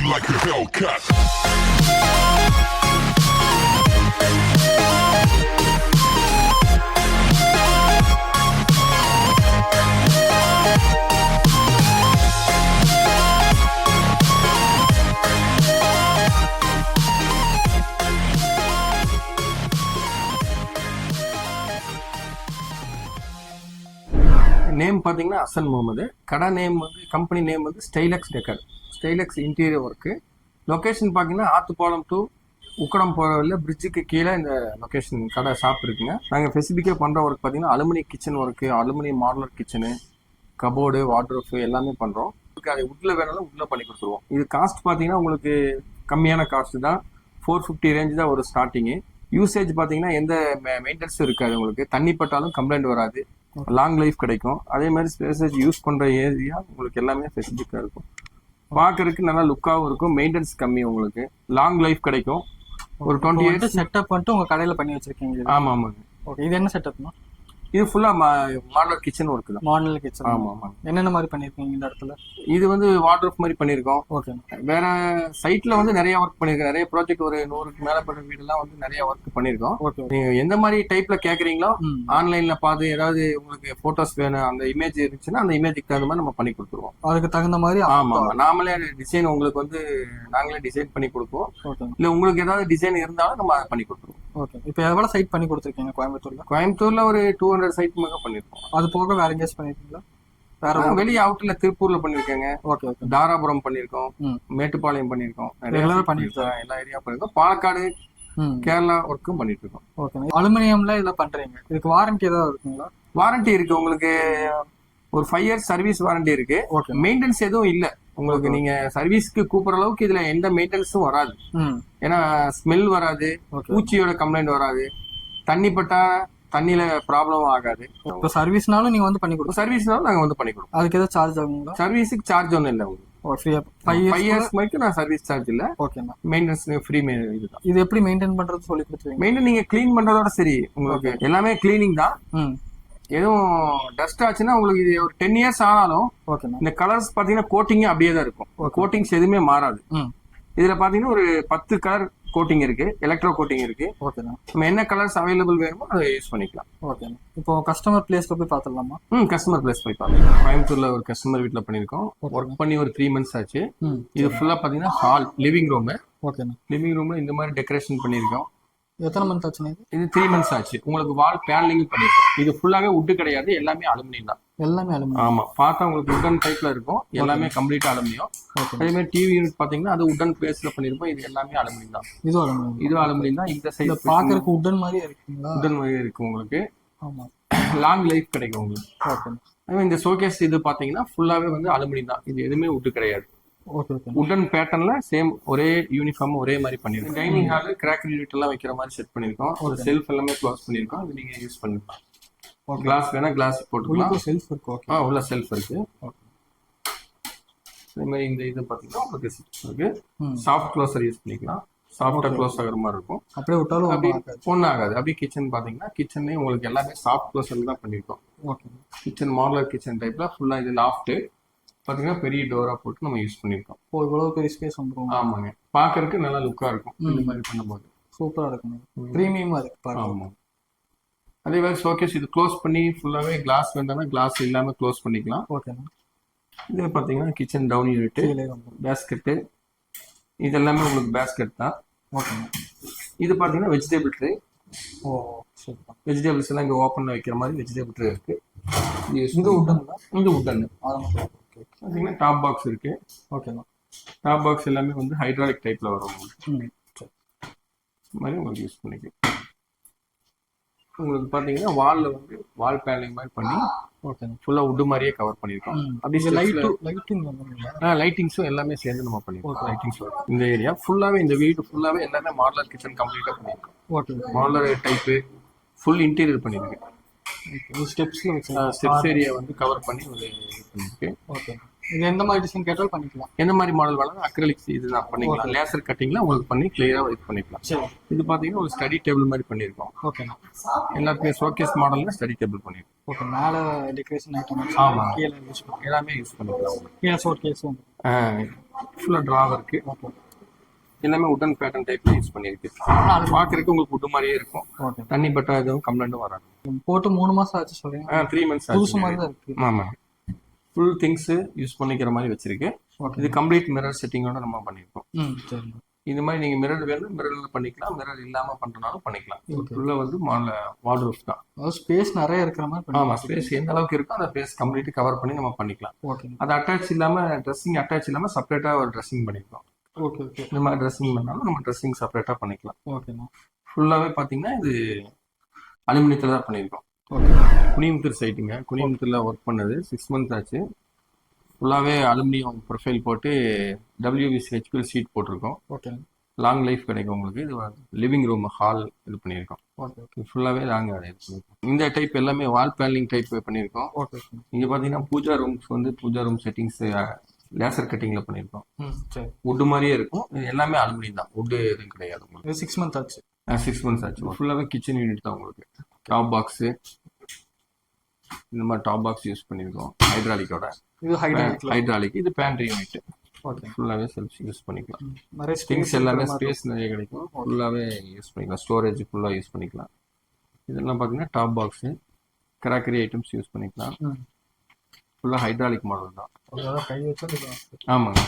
like a Hellcat. Name பார்த்தீங்கன்னா அசன் முகமது. கடை name வந்து கம்பெனி நேம் வந்து Stylex decor. Stylex interior work. Location பார்த்தீங்கன்னா ஆத்துப்பாலம் டு உக்கடம் போகிற வழியில் பிரிட்ஜுக்கு கீழே இந்த லொக்கேஷன் கடை ஷாப் இருக்குங்க. நாங்கள் ஸ்பெசிஃபிக்காக பண்ணுற ஒர்க் பார்த்தீங்கன்னா aluminium kitchen work, aluminium modular kitchen, cupboard, wardrobe எல்லாமே பண்ணுறோம். அது உட்டில் வேணாலும் உட்டில் பண்ணி கொடுத்துருவோம். இது காஸ்ட் பார்த்தீங்கன்னா உங்களுக்கு கம்மியான காஸ்ட்டு தான். 450 ரேஞ்ச் தான் ஒரு ஸ்டார்டிங்கு. யூசேஜ் பார்த்தீங்கன்னா எந்த மெயின்டெனன்ஸும் இருக்காது. உங்களுக்கு தண்ணி பட்டாலும் கம்ப்ளைண்ட் வராது. லாங் லைஃப் கிடைக்கும். அதே மாதிரி ஸ்பேசேஜ் யூஸ் பண்ணுற ஏரியா உங்களுக்கு எல்லாமே ஸ்பெசிஃபிக்காக இருக்கும். பார்க்கறதுக்கு நல்லா லுக்காகவும் இருக்கும். மெயின்டெனன்ஸ் கம்மி, உங்களுக்கு லாங் லைஃப் கிடைக்கும். ஒரு 20 இயர்ஸ் செட்டப் பண்ணிட்டு உங்கள் கடையில் பண்ணி வச்சிருக்கீங்க. ஆமாம் ஆமாங்க. ஓகே, இது என்ன செட்டப்னா? இது ஃபுல்லாக மாடலர் கிச்சன் ஒர்க்கு தான். Modeller kitchen. ஆமாம் ஆமாம். என்னென்ன மாதிரி பண்ணியிருக்கீங்க இந்த இடத்துல? இது வந்து வார்ட்ரோப் மாதிரி பண்ணியிருக்கோம். ஓகே. வேற சைட்ல வந்து நிறைய ஒர்க் பண்ணியிருக்கோம். நிறைய ப்ராஜெக்ட் ஒரு 100க்கு மேலே பட்ட வீடெல்லாம் வந்து நிறைய ஒர்க் பண்ணியிருக்கோம். ஓகே. நீங்கள் எந்த மாதிரி டைப்ல கேட்குறீங்களோ ஆன்லைன்ல பார்த்து ஏதாவது உங்களுக்கு ஃபோட்டோஸ் வேணும், அந்த இமேஜ் இருந்துச்சுன்னா அந்த இமேஜுக்கு தகுந்த மாதிரி நம்ம பண்ணி கொடுத்துருவோம். அதுக்கு தகுந்த மாதிரி. ஆமாம் ஆமாம். நாமளே டிசைன் உங்களுக்கு வந்து நாங்களே டிசைன் பண்ணி கொடுப்போம். ஓகே. இல்லை உங்களுக்கு ஏதாவது டிசைன் இருந்தாலும் நம்ம அதை பண்ணி கொடுத்துருவோம். ஓகே. இப்போ எவ்வளோ சைட் பண்ணி கொடுத்துருக்கீங்க கோயம்புத்தூர்ல? கோயம்புத்தூர்ல ஒரு 200 சைட் மேலே பண்ணியிருக்கோம். அது போக வேற எங்கேயாச்சும் பண்ணிருக்கீங்களா? வேற வெளியே அவுட்ல திருப்பூர்ல பண்ணிருக்கேங்க. Okay okay. தாராபுரம் பண்ணிருக்கோம், மேட்டுப்பாளையம் பண்ணிருக்கோம், நிறைய பண்ணிருக்கோம். எல்லா ஏரியா பண்ணிருக்கோம். பாலக்காடு, கேரளா ஒர்க்கும் பண்ணிட்டு இருக்கோம். ஓகே. அலுமினியம்ல இதெல்லாம் பண்றீங்க. இதுக்கு வாரண்டி ஏதாவது இருக்குங்களா? வாரண்டி இருக்கு. உங்களுக்கு ஒரு 5 இயர்ஸ் சர்வீஸ் வாரண்டி இருக்கு. மெயின்டெனன்ஸ் எதுவும் இல்ல. உங்களுக்கு நீங்க சர்வீஸ்க்கு கூப்பிடுற அளவுக்கு இதுல எந்த மெயின்டெனன்ஸும் வராது. ஏன்னா ஸ்மெல் வராது, பூச்சியோட கம்ப்ளைண்ட் வராது, தண்ணி பட்டா தண்ணியில ப்ராப்ளம் ஆகாது. இப்போ சர்வீஸ்னாலும் நீங்க வந்து பண்ணி கொடுப்போம். சர்வீஸ்னாலும் நாங்க வந்து பண்ணி கொடுப்போம். அதுக்கு ஏதாவது சார்ஜ் ஆகுங்களா? சர்வீஸுக்கு சார்ஜ் ஒன்றும் இல்லை. உங்களுக்கு 5 இயர்ஸ் வரைக்கும் நான் சர்வீஸ் சார்ஜ் இல்லை. ஓகேண்ணா. மெயின்டெனன்ஸ் ஃப்ரீ இதுதான். இது எப்படி மெயின்டைன் பண்றது சொல்லி கொடுத்துருவீங்க? மெயின்டைன் நீங்க க்ளீன் பண்றதோட சரி. உங்களுக்கு எல்லாமே கிளீனிங் தான். எதுவும் டஸ்ட் ஆச்சுன்னா உங்களுக்கு இது ஒரு 10 இயர்ஸ் ஆனாலும் இந்த கலர்ஸ் பாத்தீங்கன்னா கோட்டிங் அப்படியே தான் இருக்கும். கோட்டிங்ஸ் எதுவுமே மாறாது. இதுல பாத்தீங்கன்னா ஒரு 10 கலர் கோட்டிங் இருக்கு, எலக்ட்ரோ கோட்டிங் இருக்கு. ஓகேண்ணா. நம்ம என்ன கலர்ஸ் அவைலபிள் வேணுமோ அதை யூஸ் பண்ணிக்கலாம். ஓகேண்ணா. இப்போ கஸ்டமர் பிளேஸ்ல போய் பார்த்துடலாமா? கஸ்டமர் பிளேஸ் போய் பார்க்கலாம். கோயம்புத்தூர்ல ஒரு கஸ்டமர் வீட்டில் பண்ணியிருக்கோம். ஒர்க் பண்ணி ஒரு 3 மந்த்ஸ் ஆச்சு. இது ஃபுல்லா பாத்தீங்கன்னா ஹால், லிவிங் ரூம். ஓகேண்ணா. லிவிங் ரூம்ல இந்த மாதிரி டெக்கரேஷன் பண்ணியிருக்கோம். எத்தனை மந்த் ஆச்சுண்ணா? இது 3 மந்த்ஸ் ஆச்சு. உங்களுக்கு வால் பேனலிங் பண்ணிருக்கோம். இது ஃபுல்லாவே உட் கிடையாது, எல்லாமே அலுமினியம் தான். எல்லாமே அலுமினியம். ஆமா, பார்த்தா உங்களுக்கு உடன் டைப்ல இருக்கும். எல்லாமே கம்ப்ளீட்டா அலுமினியம். அதே மாதிரி டிவி யூனிட் பாத்தீங்கன்னா அது உடன் பேஸ்ல பண்ணிருப்போம். இது எல்லாமே அலுமினியம் தான். இது அலுமினியம் தான். இந்த சைடு பாக்குறதுக்கு உடன் மாதிரி இருக்குங்களா? உடன் மாதிரி இருக்கு உங்களுக்கு. ஆமா, லாங் லைஃப் கிடைக்கும் உங்களுக்கு. ஓகே. அதே இந்த ஷோகேஸ் இது பாத்தீங்கன்னா ஃபுல்லாவே வந்து அலுமினியம் தான். இது எதுவுமே உட் கிடையாது. உடன் பேட்டர்ன்ல சேம் ஒரே யூனிஃபார்ம் ஒரே மாதிரி பண்ணிருக்கோம். டைனிங் ஹால் கிராக்கர் யூனிட் எல்லாம் வைக்கிற மாதிரி செட் பண்ணிருக்கோம். ஒரு செல்ஃப் எல்லாமே க்ளோஸ் பண்ணிருக்கோம். இது நீங்க யூஸ் பண்ணிக்கலாம். கிளாஸ் வேணா கிளாஸ் போட்டுக்கலாம். செல்ஃப் இருக்கு. ஓகே. உள்ள செல்ஃப் இருக்கு. அதே மாதிரி இந்த இது பாத்தீங்கன்னா உங்களுக்கு இருக்கு. சாஃப்ட் க்ளோசர் யூஸ் பண்ணிக்கலாம். சாஃப்டா க்ளோஸ் ஆகிற மாதிரி இருக்கும். அப்படியே விட்டாலும் ஒன்றும் ஆகாது. அப்படியே கிச்சன் பாத்தீங்கன்னா கிச்சன்லேயே உங்களுக்கு எல்லாமே சாஃப்ட் க்ளோசர் தான் பண்ணிருக்கோம். ஓகே. கிச்சன் மாடலர் கிச்சன் டைப்ல ஃபுல்லா இது லாஃப்ட் பாத்தீங்கன்னா பெரிய டோரா போட்டு நம்ம யூஸ் பண்ணிருக்கோம். இவ்வளவு பெரிய ஸ்பேஸ் வந்துரும். ஆமாங்க, பாக்குறதுக்கு நல்லா லுக்கா இருக்கும். இந்த மாதிரி பண்ணும்போது சூப்பரா இருக்கும். பிரீமியமா இருக்கு. ஆமா. அதே மாதிரி ஷோகேஸ் இது க்ளோஸ் பண்ணி ஃபுல்லாவே கிளாஸ் வேண்டாம்னா கிளாஸ் இல்லாம க்ளோஸ் பண்ணிக்கலாம். ஓகேண்ணா. இது பாத்தீங்கன்னா கிச்சன் டவுன் யூனிட், பேஸ்கெட்டு, இது எல்லாமே உங்களுக்கு பேஸ்கெட் தான். ஓகேண்ணா. இது பாத்தீங்கன்னா வெஜிடபிள் ட்ரே. ஓ சூப்பர். வெஜிடபிள்ஸ் எல்லாம் இங்க ஓப்பன்ல வைக்கிற மாதிரி வெஜிடபிள் ட்ரே இருக்கு. இது உட்டன் தான். இது உட்டன். பார்த்தீங்கன்னா டாப் பாக்ஸ் இருக்கு. ஓகேண்ணா. டாப் பாக்ஸ் எல்லாமே வந்து ஹைட்ராலிக் டைப்ல வரும். இந்த மாதிரி உங்களுக்கு யூஸ் பண்ணிக்கலாம். உங்களுக்கு பார்த்தீங்கன்னா வாலில் வந்து வால் பேனலிங் மாதிரி பண்ணி ஃபுல்லாக உட்டு மாதிரியே கவர் பண்ணியிருக்கோம். அப்படி லைட்டிங்ஸும் எல்லாமே சேர்ந்து நம்ம பண்ணியிருக்கோம். லைட்டிங்ஸ் இந்த ஏரியா ஃபுல்லாகவே, இந்த வீடு ஃபுல்லாகவே எல்லாமே மாடலர் கிச்சன் கம்ப்ளீட்டாக பண்ணியிருக்கோம். Okay. Modular type full interior பண்ணியிருக்கு. ஸ்டெப்ஸ் ஏரியா வந்து கவர் பண்ணி பண்ணிருக்கு. ஓகே. இது எந்த மாதிரி டிசைன் கேட்டாலும் பண்ணிக்கலாம். எந்த மாதிரி மாடல் வேணாலும் அக்ரிலிக்ஸ் இதுதான் பண்ணிக்கலாம். லேசர் கட்டிங்ல உங்களுக்கு பண்ணி கிளியரா இது பண்ணிக்கலாம். இது பாத்தீங்கன்னா ஒரு ஸ்டடி டேபிள் மாதிரி பண்ணிருக்கோம். ஓகேண்ணா. எல்லாத்துக்குமே ஷோகேஸ் மாடல்ல ஸ்டடி டேபிள் பண்ணிருக்கோம். ஓகே. மேல டெக்கரேஷன் ஐட்டம் ஆமா, கீழ எல்லாமே யூஸ் பண்ணிக்கலாம். கீழ ஷோகேஸ் ஃபுல்லாக ட்ராவர் இருக்கு. ஓகே. எல்லாமே உட்டன் பேட்டர்ன் டைப்ல யூஸ் பண்ணியிருக்கு. அது பார்க்கறதுக்கு உங்களுக்கு உட்டு மாதிரியே இருக்கும். ஓகே. தண்ணி பட்டா எதுவும் கம்ப்ளைண்ட்டும் வராது. போட்டு 3 மாசம் ஆச்சு சொல்றீங்க. 3 months புதுசு மாதிரி தான் இருக்கு. ஆமாம், ஃபுல் திங்ஸ் யூஸ் பண்ணிக்கிற மாதிரி வச்சிருக்கு. ஓகே. இது கம்ப்ளீட் மிரர் செட்டிங்கோட நம்ம பண்ணியிருக்கோம். சரி. இந்த மாதிரி நீங்க மிரர் வேணும் மிரர்ல பண்ணிக்கலாம், மிரர் இல்லாம பண்றனாலும் பண்ணிக்கலாம். Okay. உள்ள வந்து வார்ட்ரோப் தான். ஸ்பேஸ் நிறைய இருக்கிற மாதிரி ஆமா, ஸ்பேஸ் எந்த அளவுக்கு இருக்கோ அந்த ஸ்பேஸ் கம்ப்ளீட் கவர் பண்ணி நம்ம பண்ணிக்கலாம். ஓகே. அது அட்டாச் இல்லாம ட்ரெஸ்ஸிங் அட்டாச் இல்லாம செப்பரேட்டா ஒரு ட்ரெஸ்ஸிங் பண்ணிக்கலாம். ஓகே. ஓகே. இந்த மாதிரி ட்ரெஸ்ஸிங் பண்ணாலும் நம்ம ட்ரெஸ்ஸிங் செப்பரேட்டா பண்ணிக்கலாம். ஓகேண்ணா. ஃபுல்லாவே பாத்தீங்கன்னா இது அலுமினியத்துல தான் பண்ணியிருக்கோம். ஓகே. குனிமுத்தூர் சைட்டுங்க. குனிமுத்தூர்ல ஒர்க் பண்ணது 6 months ஆச்சு. ஃபுல்லாவே அலுமினியம் ப்ரொஃபைல் போட்டு WVC HPL ஷீட் போட்டிருக்கோம். ஓகே. லாங் லைஃப் கிடைக்கும் உங்களுக்கு. இது லிவிங் ரூம் ஹால் இது பண்ணியிருக்கோம். ஓகே. ஓகே. ஃபுல்லாவே லாங் இந்த டைப் எல்லாமே வால் பேனலிங் டைப் பண்ணியிருக்கோம். ஓகே. இங்க பாத்தீங்கன்னா பூஜா ரூம்ஸ் வந்து பூஜா ரூம் செட்டிங்ஸ் லேசர் கட்டிங்ல பண்ணியிருக்கோம். சரி. வுட் மாதிரியே இருக்கும். இது எல்லாமே அலுமினியம் தான், வுட் எதுவும் கிடையாது உங்களுக்கு. இது 6 months ஆச்சு. 6 months ஆச்சு. ஃபுல்லாவே கிச்சன் யூனிட் தான் உங்களுக்கு. டாப் பாக்ஸ் இந்த மாதிரி டாப் பாக்ஸ் யூஸ் பண்ணியிருக்கோம் ஹைட்ராலிக்கோட. இது ஹைட்ராலிக். இது பேண்ட்ரி யூனிட். ஓகே. ஃபுல்லாவே செல்ஃப் யூஸ் பண்ணிக்கலாம். நிறைய திங்ஸ் எல்லாமே ஸ்பேஸ் நிறைய கிடைக்கும். ஃபுல்லாவே யூஸ் பண்ணிக்கலாம். ஸ்டோரேஜ் ஃபுல்லா யூஸ் பண்ணிக்கலாம். இதெல்லாம் பாத்தீங்கன்னா top box crockery items use பண்ணிக்கலாம். ஃபுல்லா ஹைட்ராலிக் மாடல் தான். கை வச்சு ஆமாங்க.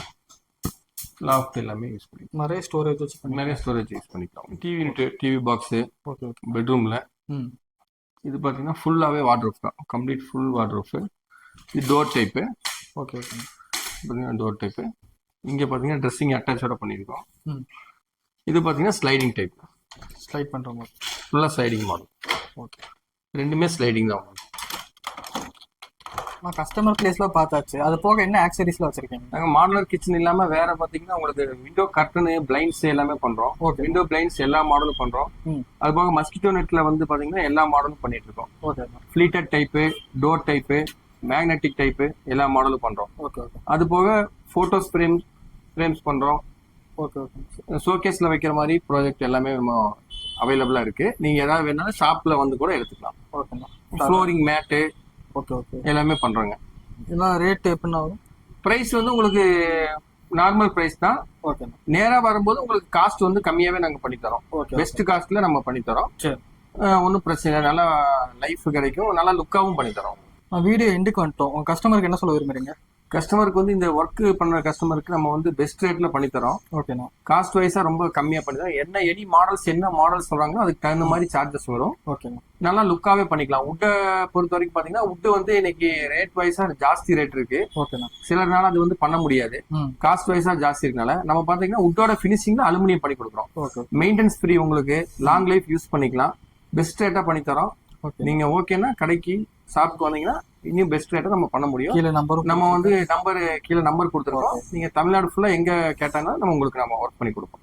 லாஃப்ட் எல்லாமே யூஸ் பண்ணிக்கலாம். நிறைய ஸ்டோரேஜ் வச்சு நிறைய ஸ்டோரேஜ் யூஸ் பண்ணிக்கலாம். TV box okay. ஓகே. பெட்ரூம்ல. இது பாத்தீங்கன்னா ஃபுல்லாவே வார்ட்ரோப் தான். Complete full wardrobe. இது டோர் டைப்பு. ஓகே. ஓகே. பார்த்தீங்கன்னா டோர் டைப்பு. இங்கே பார்த்தீங்கன்னா ட்ரெஸ்ஸிங் அட்டாச்சோட பண்ணியிருக்கோம். இது பார்த்தீங்கன்னா ஸ்லைடிங் டைப். ஸ்லைட் பண்ணுற மாதிரி ஃபுல்லாக ஸ்லைடிங் மாடல். ஓகே. ரெண்டுமே ஸ்லைடிங் தான். நான் கஸ்டமர் பிளேஸ்லாம் பார்த்தாச்சு. அது போக என்ன ஆக்சரிஸ்லாம் வச்சிருக்கீங்க? நாங்கள் மாடலர் கிச்சன் இல்லாமல் வேற பார்த்தீங்கன்னா உங்களுக்கு விண்டோ கர்டனு பிளைண்ட்ஸ் எல்லாமே பண்ணுறோம். ஓகே. விண்டோ பிளைண்ட்ஸ் எல்லா மாடலும் பண்ணுறோம். அது போக மஸ்கிட்டோ நெட்டில் வந்து பார்த்தீங்கன்னா எல்லா மாடலும் பண்ணிட்டு இருக்கோம். Okay. Pleated type, door type, magnetic type எல்லா மாடலும் பண்றோம். ஓகே. ஓகே. அது போக போட்டோஸ் ஃப்ரேம்ஸ் பண்றோம். ஓகே. ஓகே. ஷோகேஸ்ல வைக்கிற மாதிரி ப்ராஜெக்ட் எல்லாமே அவைலபிளா இருக்கு. நீங்க ஏதாவது வேணாலும் ஷாப்ல வந்து கூட எடுத்துக்கலாம். ஓகேண்ணா. ஃப்ளோரிங் மேட்டு ஓகே. ஓகே. எல்லாமே பண்றாங்க. இதெல்லாம் ரேட் எப்படின்னா வரும்? பிரைஸ் வந்து உங்களுக்கு நார்மல் பிரைஸ் தான். ஓகேண்ணா. நேரா வரும்போது உங்களுக்கு காஸ்ட் வந்து கம்மியாவே நாங்க பண்ணி தரோம். ஓகே. பெஸ்ட் காஸ்ட்ல நம்ம பண்ணி தரோம். சரி. ஒன்றும் பிரச்சனை இல்லை. நல்லா லைஃப் கிடைக்கும். நல்லா லுக்காவும் பண்ணி தரோம். வீடியோ எண்டுக்கு வந்துட்டோம். உங்க கஸ்டமருக்கு என்ன சொல்ல விரும்புறீங்க? கஸ்டமருக்கு வந்து இந்த ஒர்க் பண்ற கஸ்டமருக்கு நம்ம வந்து பெஸ்ட் ரேட்ல பண்ணி தரோம். ஓகேண்ணா. காஸ்ட் வைஸா ரொம்ப கம்மியா பண்ணி தரோம். என்ன மாடல் சொல்றாங்களோ அதுக்கு தகுந்த மாதிரி சார்ஜஸ் வரும். ஓகேண்ணா. நல்லா லுக்காவே பண்ணிக்கலாம். உட்டை பொறுத்த வரைக்கும் பாத்தீங்கன்னா உட்டு வந்து இன்னைக்கு ரேட் வைஸா ஜாஸ்தி ரேட் இருக்கு. ஓகேண்ணா. சிலர்னால அது வந்து பண்ண முடியாது. காஸ்ட் வைஸா ஜாஸ்தி இருக்கனால நம்ம பாத்தீங்கன்னா உட்டோட பினிஷிங்ல அலுமினியம் பண்ணி கொடுக்குறோம். ஓகே. மெயின்டெனன்ஸ் ஃப்ரீ, உங்களுக்கு லாங் லைஃப் யூஸ் பண்ணிக்கலாம். பெஸ்ட் ரேட்டா பண்ணி தரோம். நீங்க ஓகேன்னா கடைக்கு ஷாப்க்கு வந்தீங்கன்னா இன்னும் பெஸ்ட் ரேட்டா நம்ம பண்ண முடியும். நம்ம வந்து கீழே நம்பர் கொடுத்துருக்கோம். நீங்க தமிழ்நாடு ஃபுல்லா எங்க கேட்டாங்கன்னா நம்ம உங்களுக்கு ஒர்க் பண்ணி கொடுப்போம்.